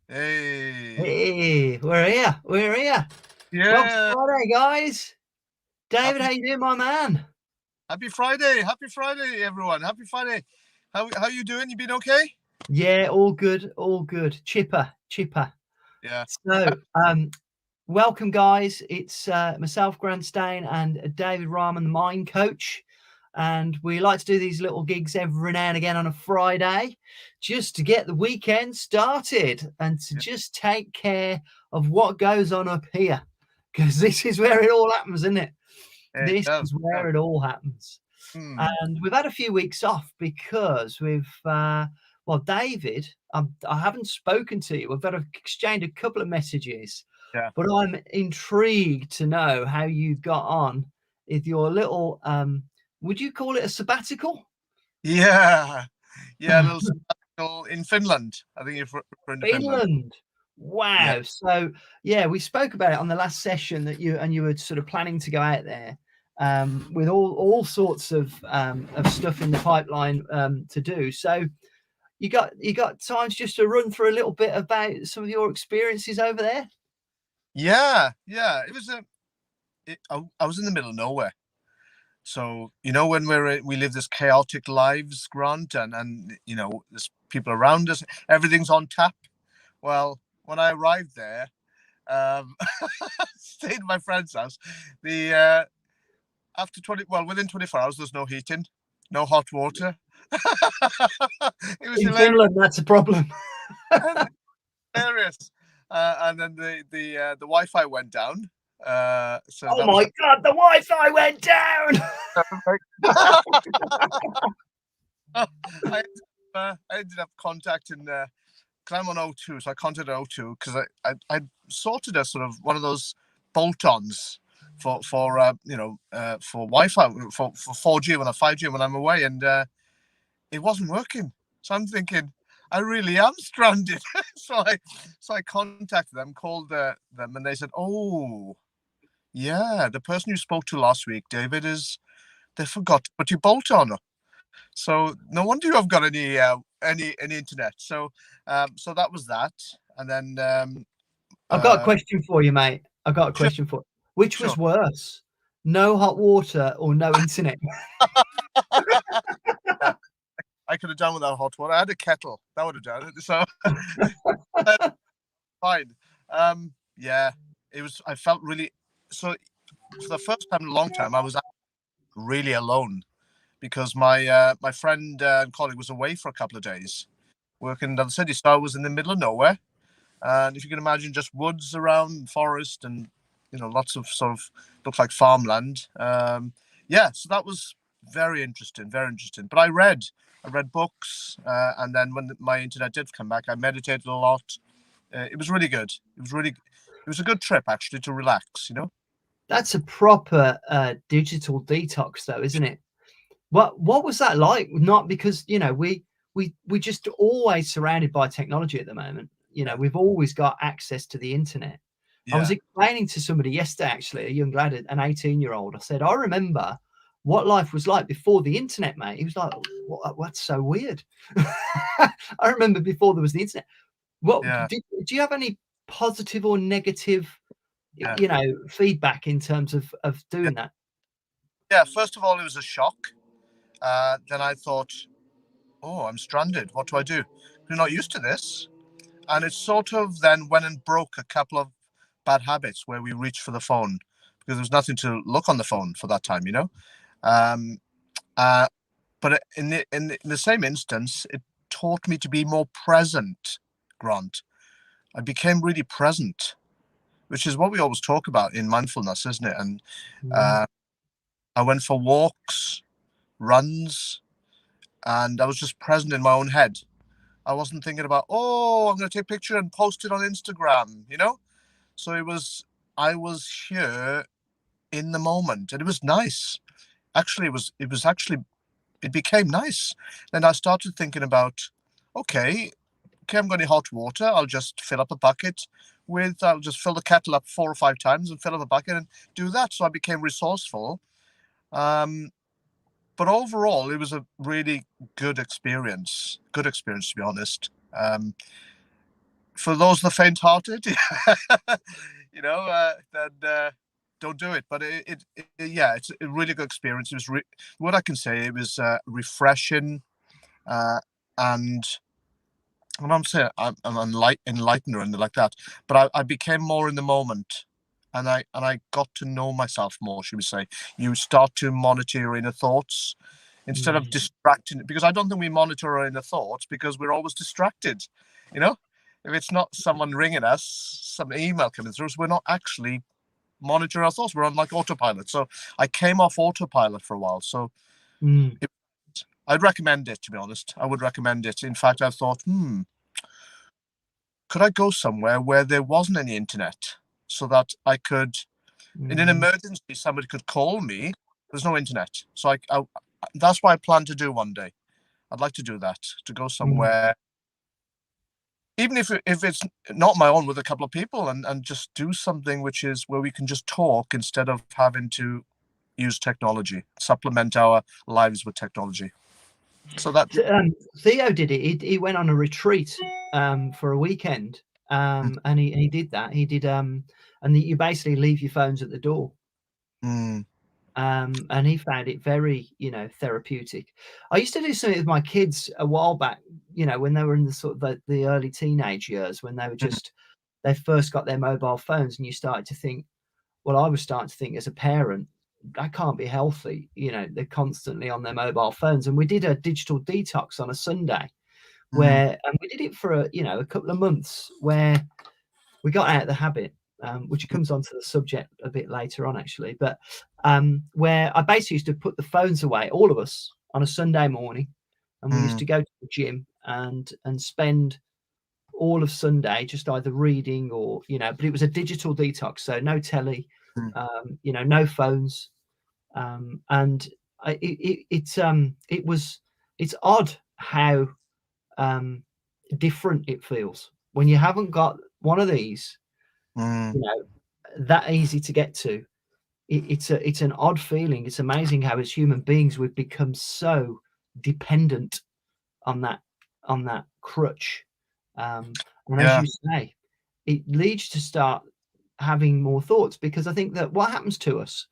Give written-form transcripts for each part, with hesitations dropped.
Hey. Hey, we're here. We're here. Well, it's Yeah. Friday, guys. David, Happy how you doing, my man? Happy Friday. Happy Friday, everyone. Happy Friday. How you doing? You been okay? Yeah, all good, all good. Chipper, chipper. Yeah. So, welcome, guys. It's myself, Grant Stain, and David Rahman, the mind coach. And we like to do these little gigs every now and again on a Friday just to get the weekend started and to Yeah. just take care of what goes on up here. Because this is where it all happens, isn't it? It This does. is where it all happens. Hmm. And we've had a few weeks off because well, David, I haven't spoken to you. We've had to exchange a couple of messages, Yeah. but I'm intrigued to know how you got on with your little, would you call it a sabbatical? Yeah. Yeah. A little sabbatical in Finland. I think you're referring to Finland. Finland. Yeah. Wow. So yeah, we spoke about it on the last session that you were sort of planning to go out there with all sorts of stuff in the pipeline to do. So you got time just to run through a little bit about some of your experiences over there. Yeah. Yeah. It was I was in the middle of nowhere. So when we live this chaotic lives, Grant, and there's people around us. Everything's on tap. Well, when I arrived there, um, stayed at my friend's house. The After within 24 hours, there's no heating, no hot water. It was In hilarious. Finland, that's a problem. Hilarious. And then the Wi-Fi went down. So Oh that was my god, the Wi-Fi went down. I ended up contacting. Because I'm on O2, so I contacted O2 because I sorted a sort of one of those bolt-ons for Wi-Fi for 4G when 5G when I'm away, and it wasn't working. So I'm thinking I really am stranded. So I contacted them, called them, and they said, "Oh, yeah, the person you spoke to last week, David, they forgot to put your bolt on." So no wonder you have got any internet. So that was that, and then I've got a uh, question for you, mate. I've got a sure, question for you. Which sure. was worse? No hot water or no internet? Yeah, I could have done without hot water. I had a kettle that would have done it. So uh, fine. Yeah, it was. I felt really so for the first time in a long time. I was really alone because my friend and colleague was away for a couple of days working in the city, so I was in the middle of nowhere. And if you can imagine, just woods around, forest, and lots of sort of looks like farmland. Yeah, so that was very interesting, very interesting. But I read books, and then when my internet did come back, I meditated a lot. It was really good. It was a good trip actually to relax. That's a proper digital detox, though, isn't it? What was that like? Not because we just always surrounded by technology at the moment. Yeah, We've always got access to the internet. I was yeah, explaining to somebody yesterday, actually, a young lad, an 18-year-old. I said, I remember what life was like before the internet, mate. He was like, what's so weird? I remember before there was the internet. What yeah, do you have any positive or negative, yeah, feedback in terms of yeah. doing that? Yeah. First of all, it was a shock. Then I thought, oh, I'm stranded. What do I do? We're not used to this. And it sort of then went and broke a couple of bad habits where we reached for the phone because there was nothing to look on the phone for that time. Um, uh, but in the same instance, it taught me to be more present. Grant, I became really present, which is what we always talk about in mindfulness, isn't it? And Mm. uh, I went for walks, runs, and I was just present in my own head. I wasn't thinking about, oh, I'm going to take a picture and post it on Instagram. So I was here in the moment, and it was nice. Actually, it became nice. Then I started thinking about, okay, okay, I'm going to hot water. I'll just fill up a bucket I'll just fill the kettle up 4 or 5 times and fill up a bucket and do that. So I became resourceful. Um, but overall, it was a really good experience. Good experience, to be honest. Um, for those the faint-hearted, then don't do it. But yeah, it's a really good experience. It was what I can say. It was refreshing, and I'm saying I'm enlightened or anything like that. But I became more in the moment, and I got to know myself more. Should we say? You start to monitor your inner thoughts instead of distracting. Because I don't think we monitor our inner thoughts because we're always distracted. You know, if it's not someone ringing us, some email coming through, so we're not actually monitoring our thoughts. We're on like autopilot. So I came off autopilot for a while. So I'd recommend it, to be honest. I would recommend it. In fact, I thought, could I go somewhere where there wasn't any internet so that I could, in an emergency, somebody could call me. There's no internet. So that's what I plan to do one day. I'd like to do that, to go somewhere, even if it's not my own, with a couple of people, and just do something which is where we can just talk instead of having to use technology, supplement our lives with technology. So that Theo did it. He went on a retreat for a weekend, and he did that. He did and you basically leave your phones at the door. And he found it very, therapeutic. I used to do something with my kids a while back, when they were in the sort of the early teenage years, when they were they first got their mobile phones, and you started to think, well, I was starting to think as a parent, that can't be healthy. They're constantly on their mobile phones. And we did a digital detox on a Sunday and we did it for a couple of months, where we got out of the habit, which comes onto the subject a bit later on, actually. But where I basically used to put the phones away, all of us, on a Sunday morning, and we used to go to the gym and spend all of Sunday just either reading or, but it was a digital detox, so no telly, no phones, and it's odd how different it feels when you haven't got one of these, that easy to get to. It's an odd feeling. It's amazing how, as human beings, we've become so dependent on that crutch. And as you say, it leads to start having more thoughts, because I think that what happens to us,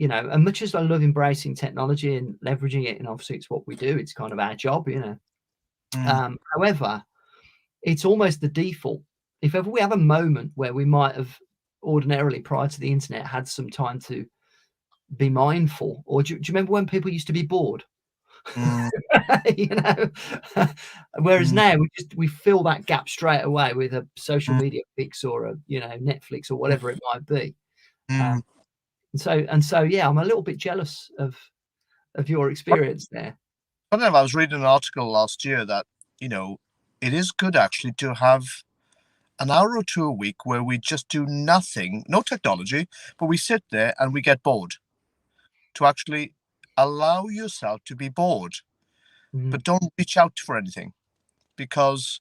and much as I love embracing technology and leveraging it, and obviously it's what we do, it's kind of our job, however, it's almost the default. If ever we have a moment where we might have ordinarily, prior to the internet, had some time to be mindful, or do you remember when people used to be bored? Whereas now we fill that gap straight away with a social media fix or a Netflix or whatever it might be. And so yeah, I'm a little bit jealous of your experience there. I don't know, I was reading an article last year that it is good actually to have an hour or two a week where we just do nothing, no technology, but we sit there and we get bored. To actually allow yourself to be bored, but don't reach out for anything, because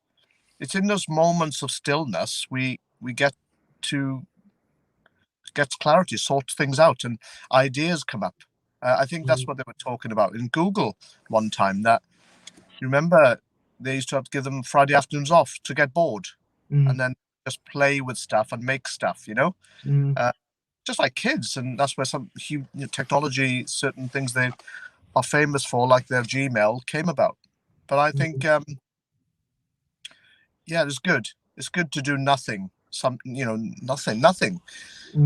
it's in those moments of stillness we get to get clarity, sort things out, and ideas come up. I think that's what they were talking about in Google one time, that you remember they used to have to give them Friday afternoons off to get bored, and then just play with stuff and make stuff, just like kids. And that's where some technology, certain things they are famous for, like their Gmail, came about. But I think, yeah, it's good. It's good to do nothing. Nothing.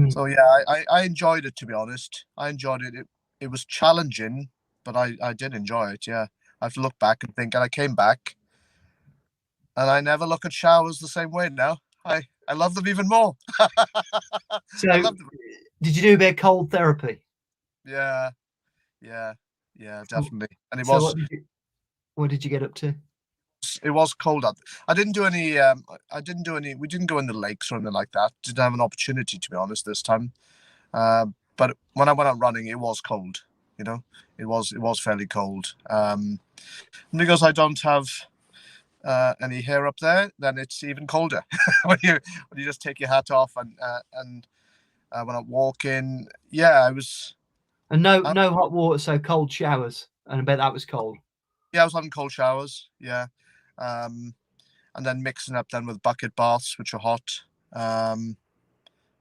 So yeah, I enjoyed it, to be honest. I enjoyed it. It was challenging, but I did enjoy it. Yeah, I have to look back and think, and I came back, and I never look at showers the same way now. I love them even more. So, I love them. Did you do a bit of cold therapy? Yeah, definitely. And it was. What did you get up to? It was cold out. I didn't do any. We didn't go in the lakes or anything like that. Didn't have an opportunity, to be honest, this time. But when I went out running, it was cold. It was fairly cold. Because I don't have any hair up there, then it's even colder when you just take your hat off and when I'm walking. Yeah, I was. And no hot water, so cold showers. And I bet that was cold. Yeah, I was having cold showers. Yeah. and then mixing up then with bucket baths, which are hot.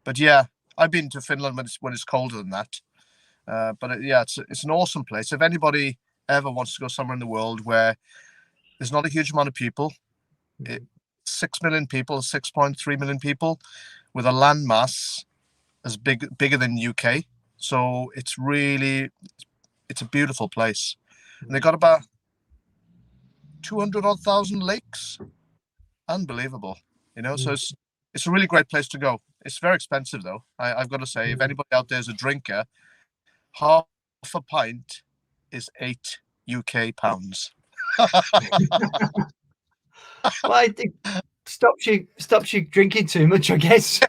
But yeah, I've been to Finland when it's colder than that. But yeah, it's an awesome place. If anybody ever wants to go somewhere in the world where there's not a huge amount of people, 6 million people, 6.3 million people, with a landmass as bigger than UK. So it's a beautiful place. And they got about 200 odd thousand lakes. Unbelievable, So it's a really great place to go. It's very expensive though. I've got to say, if anybody out there is a drinker, half a pint is £8 UK. Well, I think stops you drinking too much, I guess.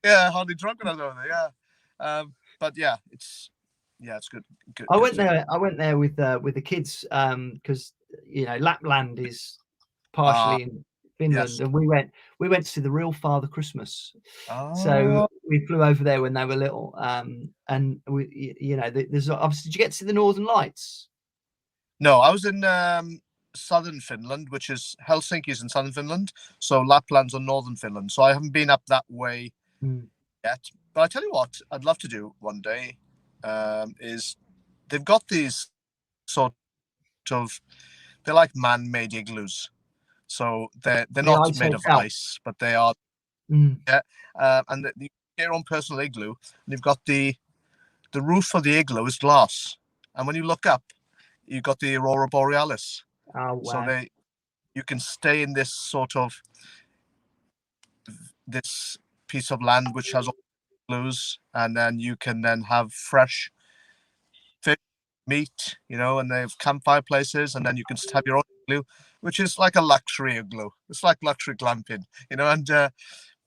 Yeah, hardly drunk when I was over there. Yeah, but yeah, it's good. I went there with the kids because Lapland is partially in Finland, yes. and we went to see the real Father Christmas. So Oh. we flew over there when they were little, and we there's obviously. Did you get to see the Northern Lights? No, I was in southern Finland, which is Helsinki's in southern Finland, so Lapland's on northern Finland. So I haven't been up that way yet. But I tell you what, I'd love to do one day. Is they've got these sort of, they're like man-made igloos. So they're not made of ice, but they are. Yeah, and you get your own personal igloo, and you've got the roof of the igloo is glass, and when you look up, you've got the aurora borealis. Oh, wow. So you can stay in this sort of this piece of land which has all igloos, and then you can then have fresh fish, meat, and they have campfire places, and then you can have your own igloo, which is like a luxury igloo. It's like luxury glamping, and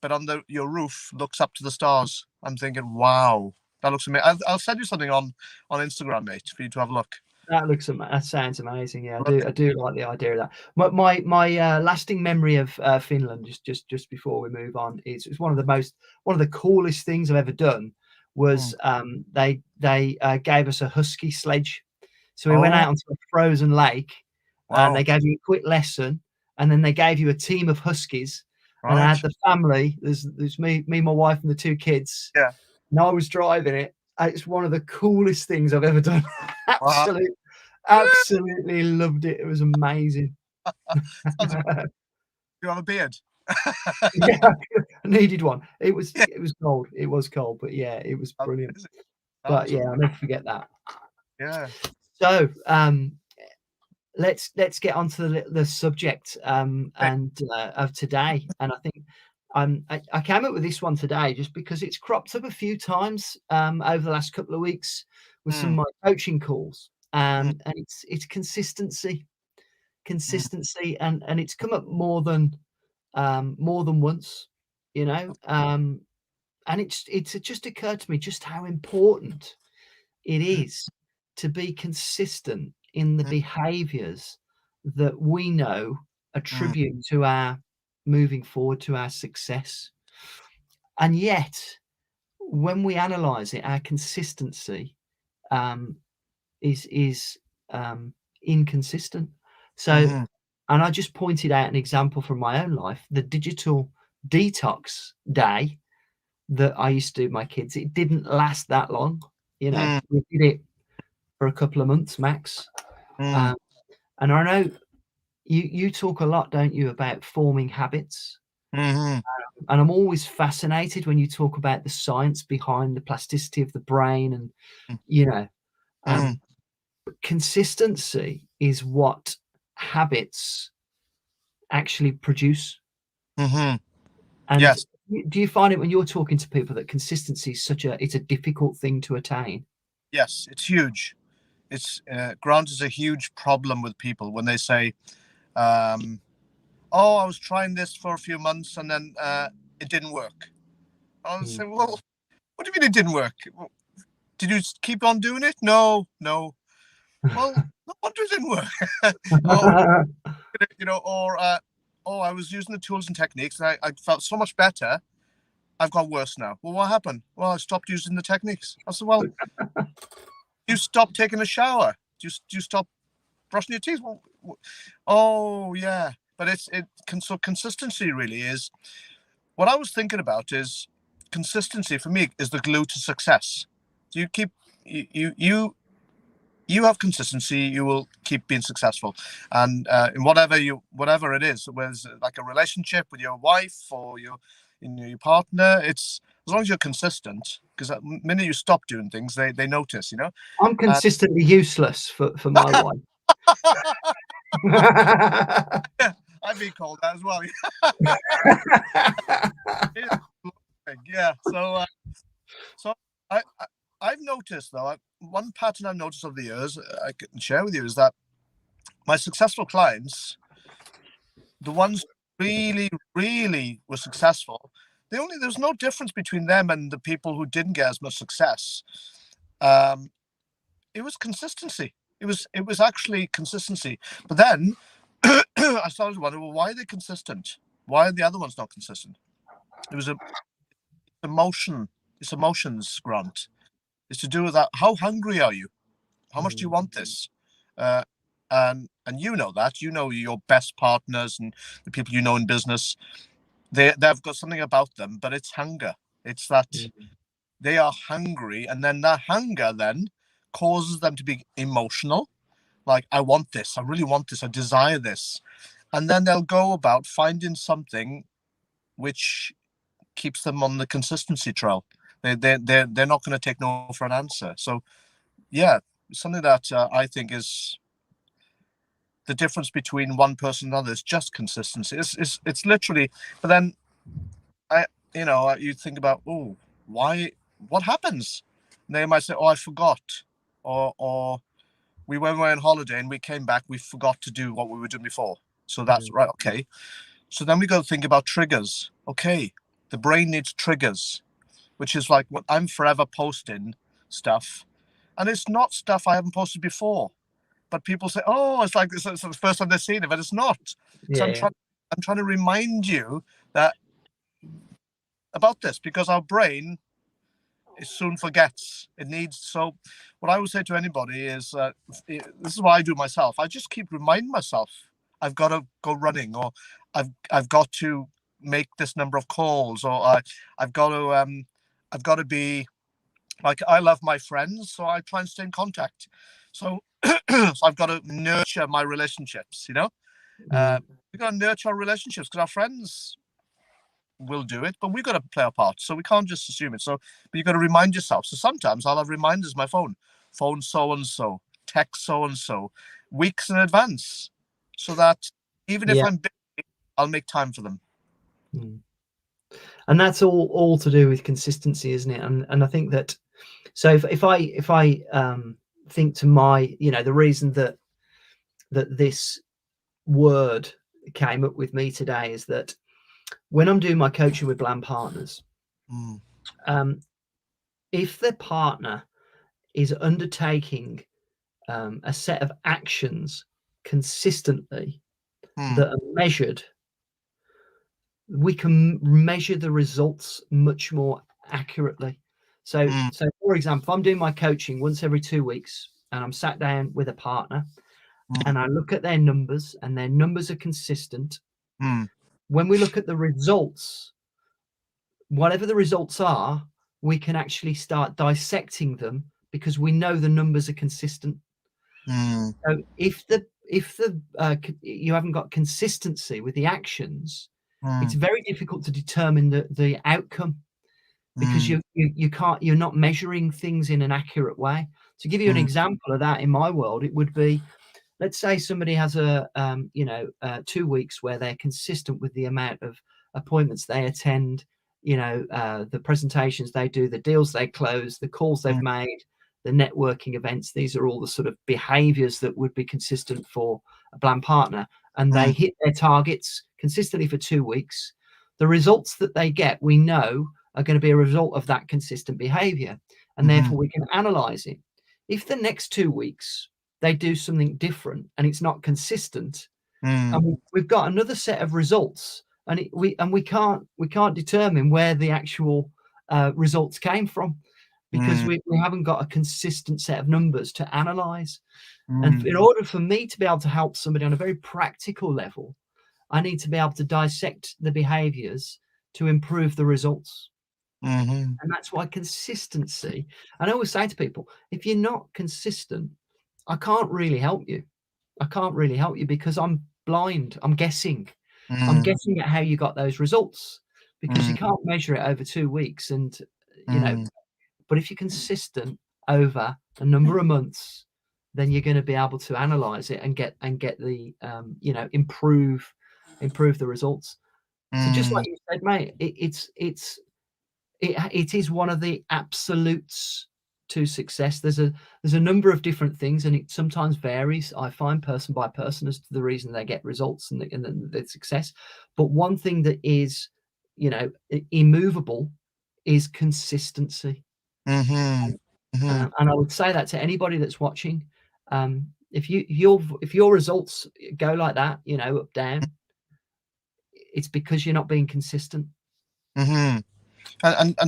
but on your roof looks up to the stars. I'm thinking, wow, that looks amazing. I'll send you something on Instagram, mate, for you to have a look. That sounds amazing. Yeah, I do like the idea of that. My lasting memory of Finland, just before we move on, it's one of the coolest things I've ever done. Was they gave us a husky sledge, so we went out onto a frozen lake, and they gave you a quick lesson, and then they gave you a team of huskies, and I had the family. There's me, my wife, and the two kids. Yeah, and I was driving it. It's one of the coolest things I've ever done. Absolutely loved it. It was amazing. You have a beard? Yeah, I needed one. It was cold. It was cold, but yeah, it was brilliant. But yeah, I'll never forget that. Yeah. So let's get onto the subject of today. And I think I came up with this one today just because it's cropped up a few times over the last couple of weeks with some of my coaching calls. And it's consistency, and it's come up more than once, and it's just occurred to me just how important it is to be consistent in the behaviors that we know attribute to our moving forward, to our success. And yet, when we analyze it, our consistency is inconsistent. So, and I just pointed out an example from my own life, the digital detox day that I used to do with my kids. It didn't last that long. We did it for a couple of months max. And I know you talk a lot, don't you, about forming habits? And I'm always fascinated when you talk about the science behind the plasticity of the brain, and consistency is what habits actually produce. And yes. Do you find it when you're talking to people that consistency is it's a difficult thing to attain? Yes, it's huge. It's ground is a huge problem with people when they say, I was trying this for a few months and then it didn't work. I was saying, well, what do you mean it didn't work? Did you keep on doing it? No. Well, no wonder it didn't work. I was using the tools and techniques and I felt so much better. I've got worse now. Well, what happened? Well, I stopped using the techniques. I said, well, you stopped taking a shower. Do you stop brushing your teeth? Well, oh, yeah. but so consistency really is what I was thinking about. Is consistency for me is the glue to success. So you keep you have consistency, you will keep being successful, and in whatever it is, whether it's like a relationship with your wife or your partner, it's as long as you're consistent. Because the minute you stop doing things, they notice, you know. I'm consistently useless for my wife. Yeah, I've been called that as well. Yeah. So I've noticed though, one pattern I've noticed over the years I can share with you is that my successful clients, the ones really, really were successful, there's no difference between them and the people who didn't get as much success. It was consistency. It was actually consistency. But then I started to wonder, well, why are they consistent? Why are the other ones not consistent? It was emotion. It's emotions, Grant. It's to do with that. How hungry are you? How much do you want this? Uh, and you know that. You know your best partners and the people you know in business. They've got something about them, but it's hunger. It's that they are hungry, and then that hunger then causes them to be emotional. Like, I want this. I really want this. I desire this. And then they'll go about finding something which keeps them on the consistency trail. They're not going to take no for an answer. So yeah, something that I think is the difference between one person and another is just consistency. It's literally. But then you think about, oh, why? What happens? And they might say, oh, I forgot, or we went away on holiday and we came back, we forgot to do what we were doing before. So that's right. Okay. So then we got to think about triggers. Okay, the brain needs triggers, which is like what I'm forever posting stuff, and it's not stuff I haven't posted before. But people say, "Oh, it's like this. It's the first time they've seen it," but it's not. So I'm trying to remind you that about this, because our brain it soon forgets. It needs. So what I would say to anybody is, this is what I do myself. I just keep reminding myself I've got to go running, or I've got to make this number of calls, or I've got to be like, I love my friends, so I try and stay in contact. So, so I've got to nurture my relationships. We've got to nurture our relationships because our friends will do it, but we've got to play our part. So we can't just assume it. So, but you've got to remind yourself. So sometimes I'll have reminders on my phone so and so, text so and so, weeks in advance, so that even if I'm busy, I'll make time for them. And that's all to do with consistency, isn't it? And I think that, so if I think to my, the reason that this word came up with me today is that when I'm doing my coaching with bland partners, if the partner is undertaking a set of actions consistently that are measured, we can measure the results much more accurately. So for example, if I'm doing my coaching once every 2 weeks and I'm sat down with a partner and I look at their numbers and their numbers are consistent, when we look at the results, whatever the results are, we can actually start dissecting them because we know the numbers are consistent. So if you haven't got consistency with the actions, it's very difficult to determine the outcome, because you're not measuring things in an accurate way. To give you an example of that, in my world, it would be, let's say somebody has 2 weeks where they're consistent with the amount of appointments they attend, the presentations they do, the deals they close, the calls they've made, the networking events. These are all the sort of behaviors that would be consistent for a bland partner, and they hit their targets consistently for 2 weeks. The results that they get, we know, are going to be a result of that consistent behavior, and therefore we can analyze it. If the next 2 weeks they do something different and it's not consistent, and we've got another set of results, and we can't determine where the actual results came from, because we haven't got a consistent set of numbers to analyze. And in order for me to be able to help somebody on a very practical level, I need to be able to dissect the behaviors to improve the results. And that's why consistency, and I always say to people, if you're not consistent, I can't really help you. I can't really help you because I'm blind. I'm guessing. I'm guessing at how you got those results because you can't measure it over 2 weeks. And, you know, but if you're consistent over a number of months, then you're going to be able to analyze it and get the, you know, improve the results. So just like you said, mate, it is one of the absolutes to success. There's a number of different things, and it sometimes varies, I find, person by person as to the reason they get results and the success. But one thing that is, you know, immovable is consistency. And I would say that to anybody that's watching. If your results go like that, you know, up down, it's because you're not being consistent. And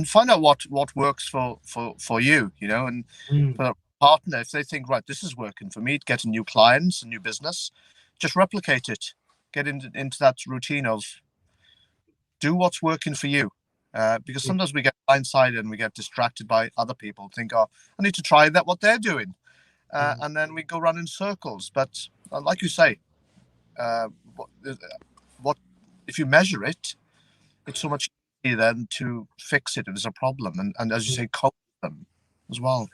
find out what works for you, you know, and for a partner, if they think, right, this is working for me, getting new clients and new business, just replicate it, get into that routine of do what's working for you, because sometimes we get blindsided and we get distracted by other people, think, oh, I need to try that what they're doing, and then we go around in circles. But like you say, what if you measure it, it's so much easier then to fix it if there's a problem, and as you say, coach them as well.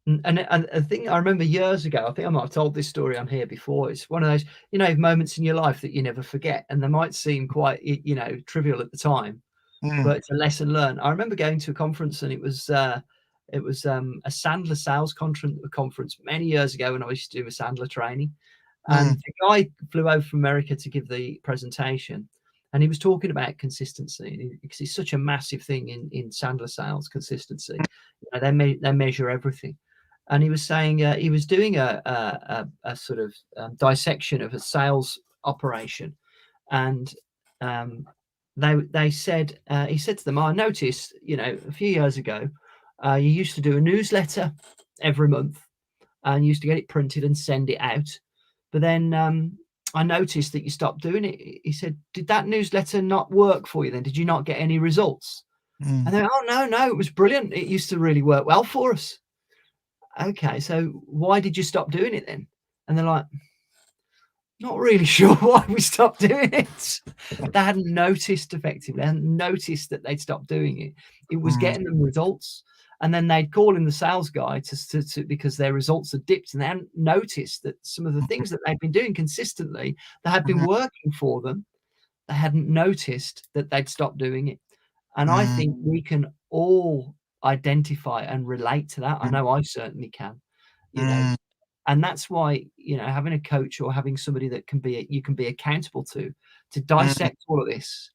And I think I remember years ago, I think I might have told this story on here before. It's one of those, you know, moments in your life that you never forget, and they might seem quite, you know, trivial at the time, but it's a lesson learned. I remember going to a conference, and it was a Sandler sales conference many years ago when I used to do a Sandler training, and the guy flew over from America to give the presentation, and he was talking about consistency because it's such a massive thing in Sandler sales. Consistency, you know, they measure everything. And he was saying he was doing a sort of dissection of a sales operation, and they said he said to them, "I noticed, you know, a few years ago, you used to do a newsletter every month, and you used to get it printed and send it out, but then I noticed that you stopped doing it." He said, "Did that newsletter not work for you then? Did you not get any results?" And they're, "Oh no, it was brilliant. It used to really work well for us." Okay, so why did you stop doing it then? And they're like, not really sure why we stopped doing it. They hadn't noticed effectively, they hadn't noticed that they'd stopped doing it. It was getting them results. And then they'd call in the sales guy to because their results had dipped, and they hadn't noticed that some of the things that they'd been doing consistently that had been working for them, they hadn't noticed that they'd stopped doing it. And I think we can all identify and relate to that. I know I certainly can, you know, and that's why, you know, having a coach or having somebody that you can be accountable to dissect all of this.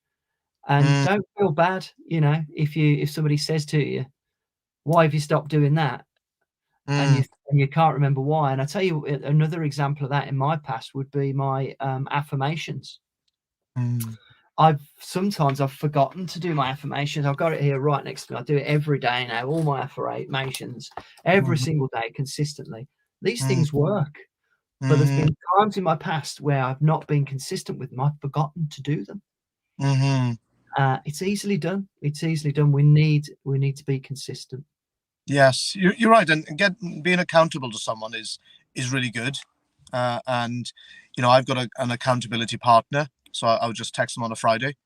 And don't feel bad, you know, if somebody says to you, why have you stopped doing that? And you can't remember why. And I tell you, another example of that in my past would be my affirmations. I've forgotten to do my affirmations. I've got it here right next to me. I do it every day now, all my affirmations, every single day, consistently. These things work, but there's been times in my past where I've not been consistent with them. I've forgotten to do them. It's easily done. It's easily done. We need to be consistent. Yes, you're right, and being accountable to someone is really good. And you know, I've got an accountability partner, so I would just text them on a Friday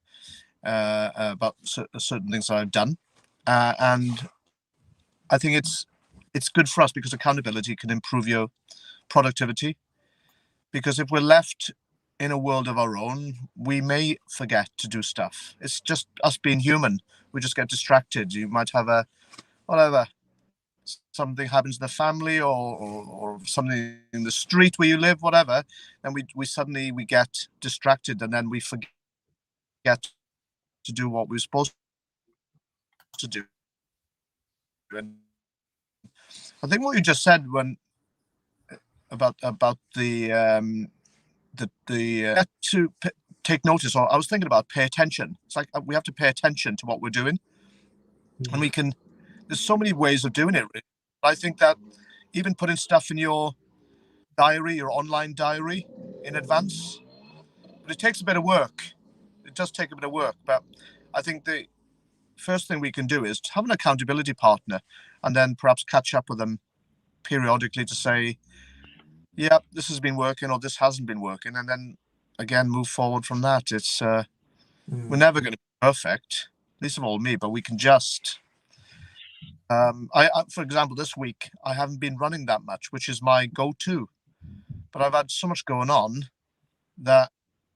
about certain things that I've done, and I think it's good for us because accountability can improve your productivity. Because if we're left in a world of our own, we may forget to do stuff. It's just us being human. We just get distracted. You might have something happens in the family or something in the street where you live, whatever, and we suddenly get distracted, and then we forget to do what we're supposed to do. And I think what you just said about the to take notice, or I was thinking about pay attention. It's like we have to pay attention to what we're doing, and we can. There's so many ways of doing it. Really. I think that even putting stuff in your diary, your online diary, in advance, but it takes a bit of work. It does take a bit of work, but I think the first thing we can do is have an accountability partner, and then perhaps catch up with them periodically to say, yeah, this has been working or this hasn't been working, and then again move forward from that. It's we're never going to be perfect, least of all me, but we can just for example, this week I haven't been running that much, which is my go-to, but I've had so much going on that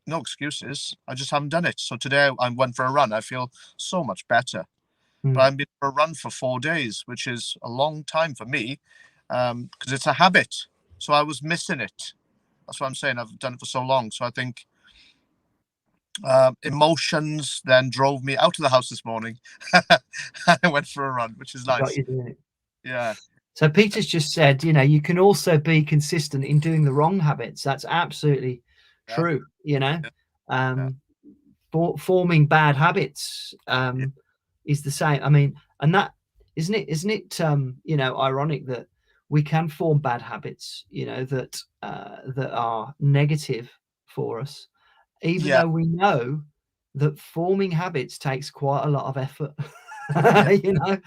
no excuses, I just haven't done it. So today I went for a run. I feel so much better, but I've been for a run for 4 days, which is a long time for me, because it's a habit. So I was missing it. That's what I'm saying. I've done it for so long. So I think emotions then drove me out of the house this morning. I went for a run, which is nice. Yeah. So Peter's just said, you know, you can also be consistent in doing the wrong habits. That's absolutely true. You know, forming bad habits is the same. I mean, and that isn't it you know, ironic that we can form bad habits, you know, that are negative for us, even though we know that forming habits takes quite a lot of effort. You know,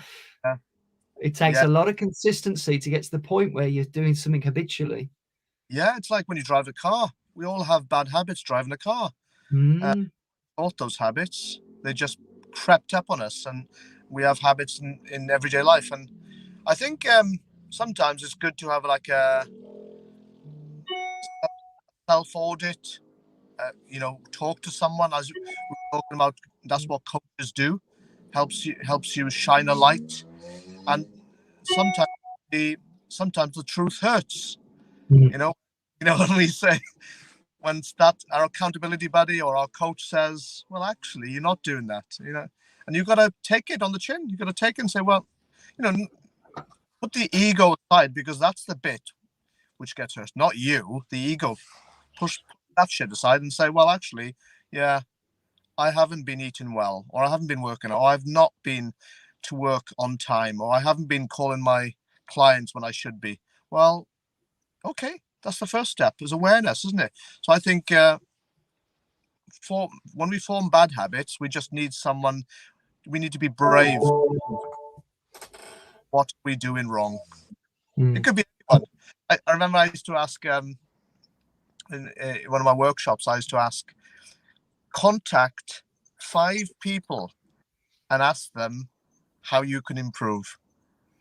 it takes a lot of consistency to get to the point where you're doing something habitually. Yeah, it's like when you drive a car. We all have bad habits driving a car. All those habits, they just crept up on us, and we have habits in everyday life. And I think sometimes it's good to have like a self-audit, you know, talk to someone, as we're talking about. That's what coaches do, helps you shine a light. And sometimes the truth hurts, you know when we say, when our accountability buddy or our coach says, well, actually you're not doing that, you know, and you've got to take it on the chin. You've got to take it and say, well, you know, put the ego aside, because that's the bit which gets hurt, not you. The ego, push that shit aside and say, well, actually, yeah, I haven't been eating well, or I haven't been working, or I've not been to work on time, or I haven't been calling my clients when I should be. Well, okay, that's the first step, is awareness, isn't it? So I think when we form bad habits, we just need someone. We need to be brave. What are we doing wrong? It could be anyone. I remember I used to ask in one of my workshops, I used to ask, contact 5 people and ask them how you can improve.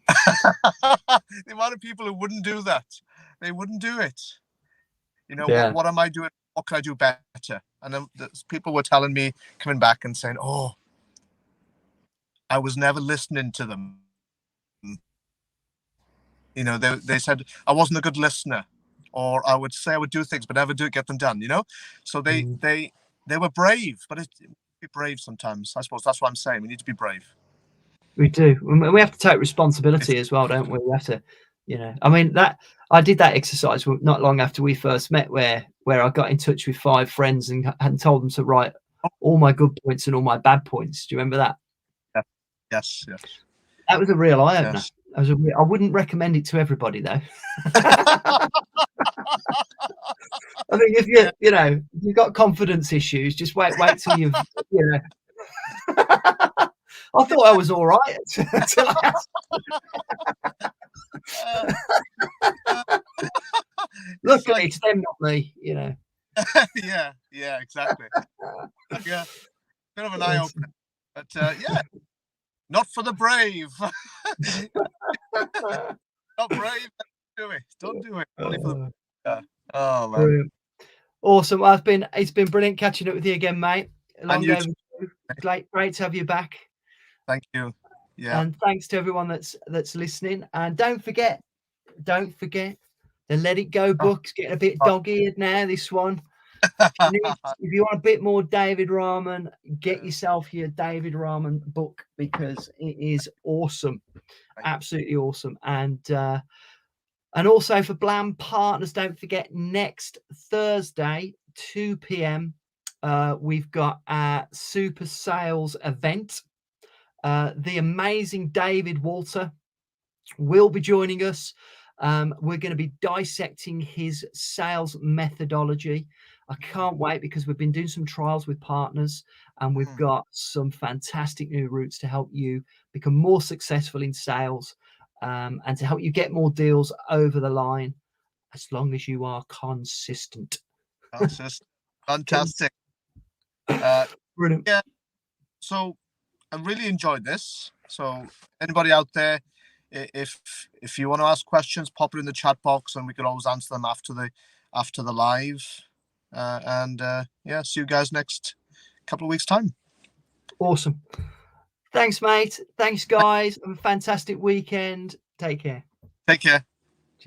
The amount of people who wouldn't do that, they wouldn't do it. You know, what am I doing? What can I do better? And then people were telling me, coming back and saying, oh, I was never listening to them. You know, they said I wasn't a good listener, or I would say I would do things but never get them done, you know. So they were brave, but be brave sometimes. I suppose that's what I'm saying. We need to be brave. We do. We have to take responsibility as well, don't we? We have to, you know, I mean, that I did that exercise not long after we first met, where I got in touch with 5 friends and told them to write all my good points and all my bad points. Do you remember that? Yes. That was a real eye opener. I wouldn't recommend it to everybody, though. I think if you've got confidence issues, just wait till you've, you know. I thought I was all right until I asked. Luckily, it's them, not me, you know. yeah, exactly. Yeah, bit of an eye opener, but yeah, not for the brave. Not brave. Don't do it. Only for the oh man. Brilliant. Awesome. Well, it's been brilliant catching up with you again, mate. Long overdue. Great to have you back. Thank you. Yeah. And thanks to everyone that's listening. And don't forget the Let It Go book's getting a bit dog-eared now, this one. If you want a bit more David Rahman, get yourself your David Rahman book, because it is awesome. Absolutely awesome. And also for Blam Partners, don't forget, next Thursday, 2 p.m, we've got our super sales event. The amazing David Walter will be joining us. We're going to be dissecting his sales methodology. I can't wait, because we've been doing some trials with partners, and we've got some fantastic new routes to help you become more successful in sales, and to help you get more deals over the line, as long as you are consistent. Fantastic. Brilliant. Yeah. So I really enjoyed this. So anybody out there, if you want to ask questions, pop it in the chat box, and we can always answer them after the live. Yeah, see you guys next couple of weeks' time. Awesome. Thanks, mate. Thanks, guys. Have a fantastic weekend. Take care. Take care.